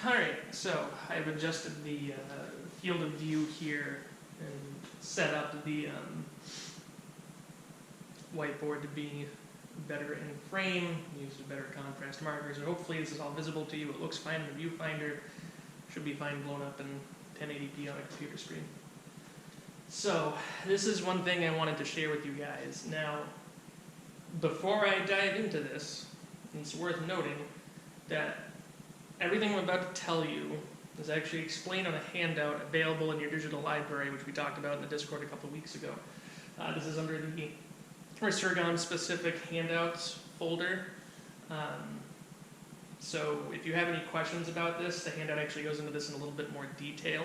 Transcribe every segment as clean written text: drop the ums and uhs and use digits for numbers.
Alright, so I've adjusted the field of view here and set up the whiteboard to be better in frame, used a better contrast markers, and hopefully this is all visible to you. It looks fine in the viewfinder, should be fine blown up in 1080p on a computer screen. So this is one thing I wanted to share with you guys. Now, before I dive into this, it's worth noting that everything I'm about to tell you is actually explained on a handout available in your digital library, which we talked about in the Discord a couple of weeks ago. This is under the Resurgam specific handouts folder. So if you have any questions about this, the handout actually goes into this in a little bit more detail.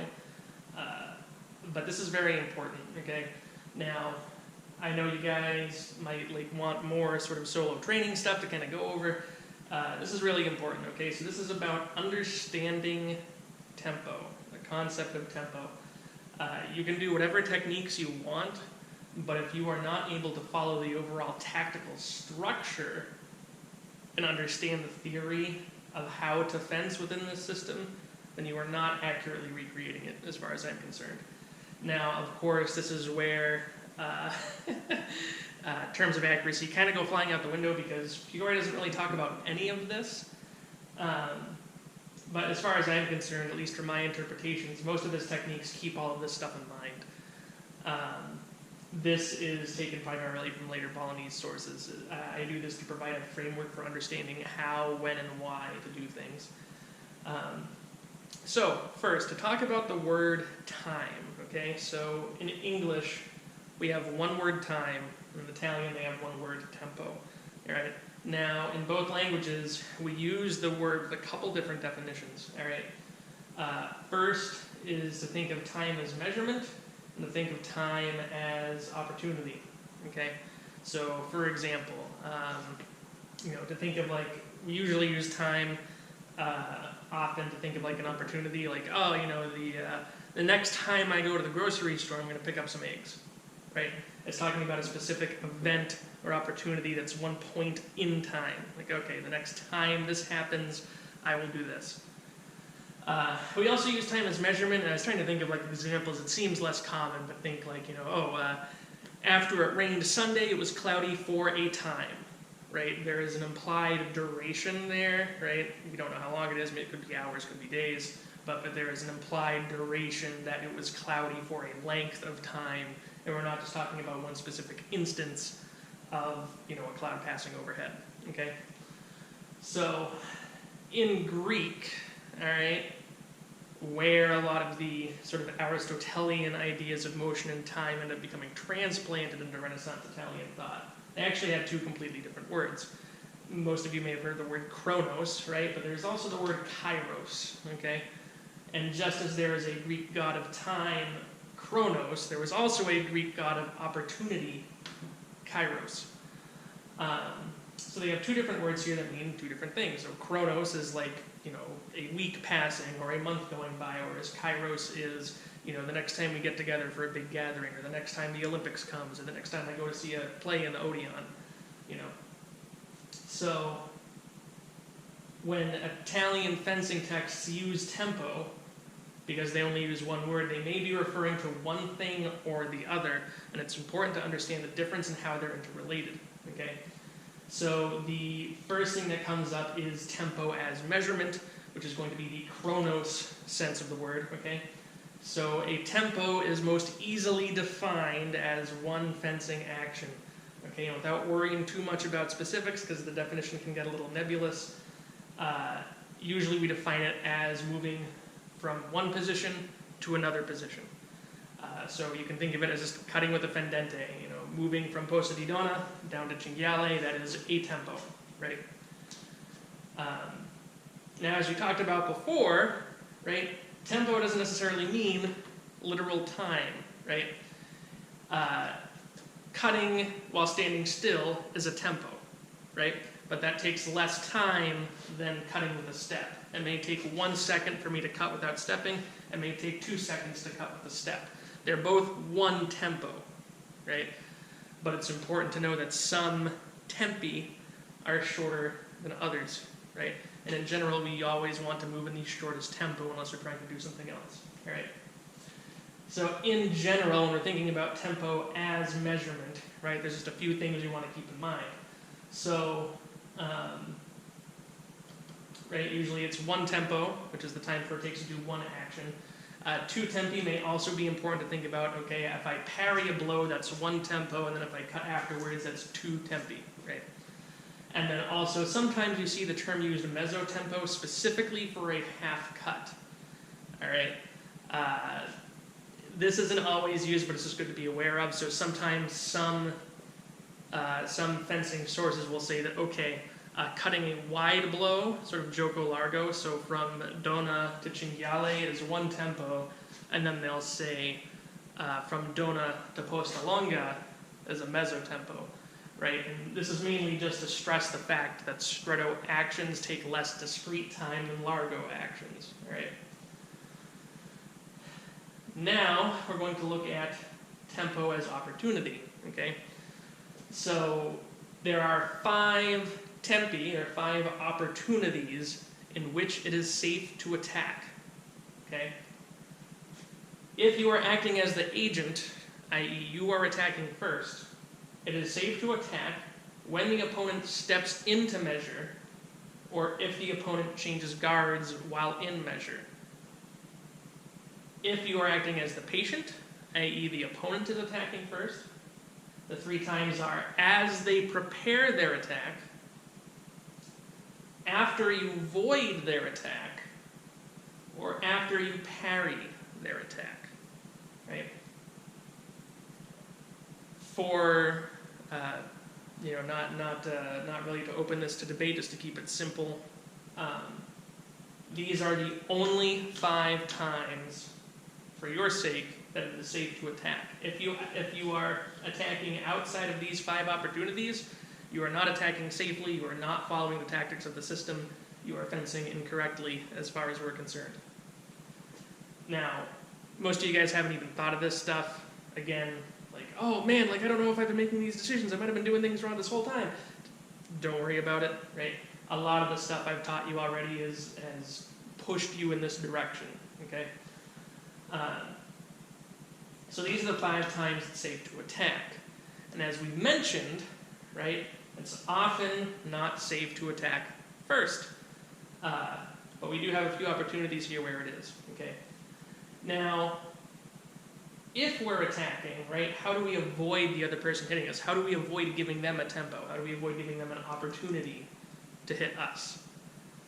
But this is very important, okay? Now, I know you guys might want more sort of solo training stuff to kind of go over. This is really important, okay? So this is about understanding tempo, the concept of tempo. You can do whatever techniques you want, but if you are not able to follow the overall tactical structure and understand the theory of how to fence within this system, then you are not accurately recreating it as far as I'm concerned. Now, of course, this is where terms of accuracy kind of go flying out the window because Fiore doesn't really talk about any of this. But as far as I'm concerned, at least from my interpretations, most of his techniques keep all of this stuff in mind. This is taken primarily from later Balinese sources. I do this to provide a framework for understanding how, when, and why to do things. So, first, to talk about the word time, okay? So, in English, we have one word time. In Italian, they have one word tempo, all right? Now, in both languages, we use the word with a couple different definitions, all right? First is to think of time as measurement, and to think of time as opportunity, okay? So, for example, to think of we usually use time often to think of an opportunity, the next time I go to the grocery store, I'm going to pick up some eggs, right? It's talking about a specific event or opportunity that's one point in time. Okay, the next time this happens, I will do this. We also use time as measurement, and I was trying to think of examples. It seems less common, but think after it rained Sunday, it was cloudy for a time, right? There is an implied duration there, right? We don't know how long it is. Maybe it could be hours, could be days, but there is an implied duration that it was cloudy for a length of time, and we're not just talking about one specific instance of a cloud passing overhead, okay? So in Greek, all right, where a lot of the sort of Aristotelian ideas of motion and time end up becoming transplanted into Renaissance Italian thought, they actually had two completely different words. Most of you may have heard the word chronos, right? But there's also the word kairos, okay? And just as there is a Greek god of time, Chronos, there was also a Greek god of opportunity, Kairos. So they have two different words here that mean two different things. So Chronos is a week passing or a month going by, whereas Kairos is, the next time we get together for a big gathering, or the next time the Olympics comes, or the next time I go to see a play in the Odeon, So when Italian fencing texts use tempo, because they only use one word, they may be referring to one thing or the other, and it's important to understand the difference in how they're interrelated, okay? So the first thing that comes up is tempo as measurement, which is going to be the chronos sense of the word, okay? So a tempo is most easily defined as one fencing action, okay? Without worrying too much about specifics, because the definition can get a little nebulous, usually we define it as moving from one position to another position. So you can think of it as just cutting with a fendente, moving from Posa di Donna down to Cinghiale, that is a tempo, right? Now, as we talked about before, right, tempo doesn't necessarily mean literal time, right? Cutting while standing still is a tempo, right? But that takes less time than cutting with a step. It may take 1 second for me to cut without stepping. It may take 2 seconds to cut with a step. They're both one tempo, right? But it's important to know that some tempi are shorter than others, right? And in general, we always want to move in the shortest tempo unless we're trying to do something else, all right? So in general, when we're thinking about tempo as measurement, right, there's just a few things you want to keep in mind. So, right, usually it's 1 tempo, which is the time it takes to do 1 action. 2 tempi may also be important to think about. Okay, if I parry a blow, that's 1 tempo, and then if I cut afterwards, that's 2 tempi, right? And then also, sometimes you see the term used mesotempo specifically for a half cut, all right? This isn't always used, but it's just good to be aware of. So sometimes some fencing sources will say that, okay, cutting a wide blow, sort of gioco largo, so from donna to cinghiale is 1 tempo, and then they'll say from donna to posta longa is a mesotempo, right? And this is mainly just to stress the fact that stretto actions take less discrete time than largo actions, right? Now, we're going to look at tempo as opportunity, okay? So, there are 5 tempi, or 5 opportunities, in which it is safe to attack, okay? If you are acting as the agent, i.e. you are attacking first, it is safe to attack when the opponent steps into measure, or if the opponent changes guards while in measure. If you are acting as the patient, i.e. the opponent is attacking first, the 3 times are as they prepare their attack, after you void their attack, or after you parry their attack, right? For, not really to open this to debate, just to keep it simple, these are the only 5 times, for your sake, that it is safe to attack. If you are attacking outside of these 5 opportunities, you are not attacking safely, you are not following the tactics of the system, you are fencing incorrectly as far as we're concerned. Now, most of you guys haven't even thought of this stuff. Again, like, oh man, like I don't know if I've been making these decisions, I might have been doing things wrong this whole time. Don't worry about it, right? A lot of the stuff I've taught you already has pushed you in this direction, okay? So these are the 5 times it's safe to attack. And as we mentioned, right, it's often not safe to attack first. But we do have a few opportunities here where it is, okay? Now, if we're attacking, right, how do we avoid the other person hitting us? How do we avoid giving them a tempo? How do we avoid giving them an opportunity to hit us?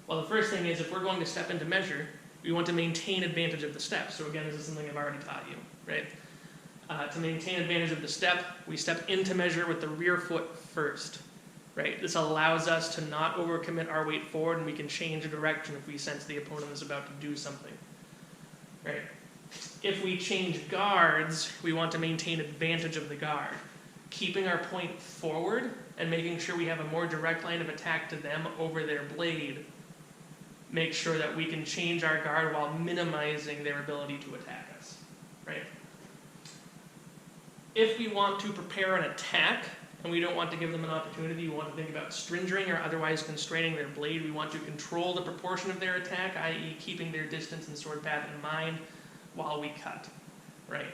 Well, the first thing is, if we're going to step into measure, we want to maintain advantage of the step. So again, this is something I've already taught you, right? To maintain advantage of the step, we step into measure with the rear foot first, right? This allows us to not overcommit our weight forward, and we can change direction if we sense the opponent is about to do something, right? If we change guards, we want to maintain advantage of the guard, keeping our point forward and making sure we have a more direct line of attack to them over their blade. Make sure that we can change our guard while minimizing their ability to attack us, right? If we want to prepare an attack, and we don't want to give them an opportunity, we want to think about stringering or otherwise constraining their blade. We want to control the proportion of their attack, i.e. keeping their distance and sword path in mind while we cut, right?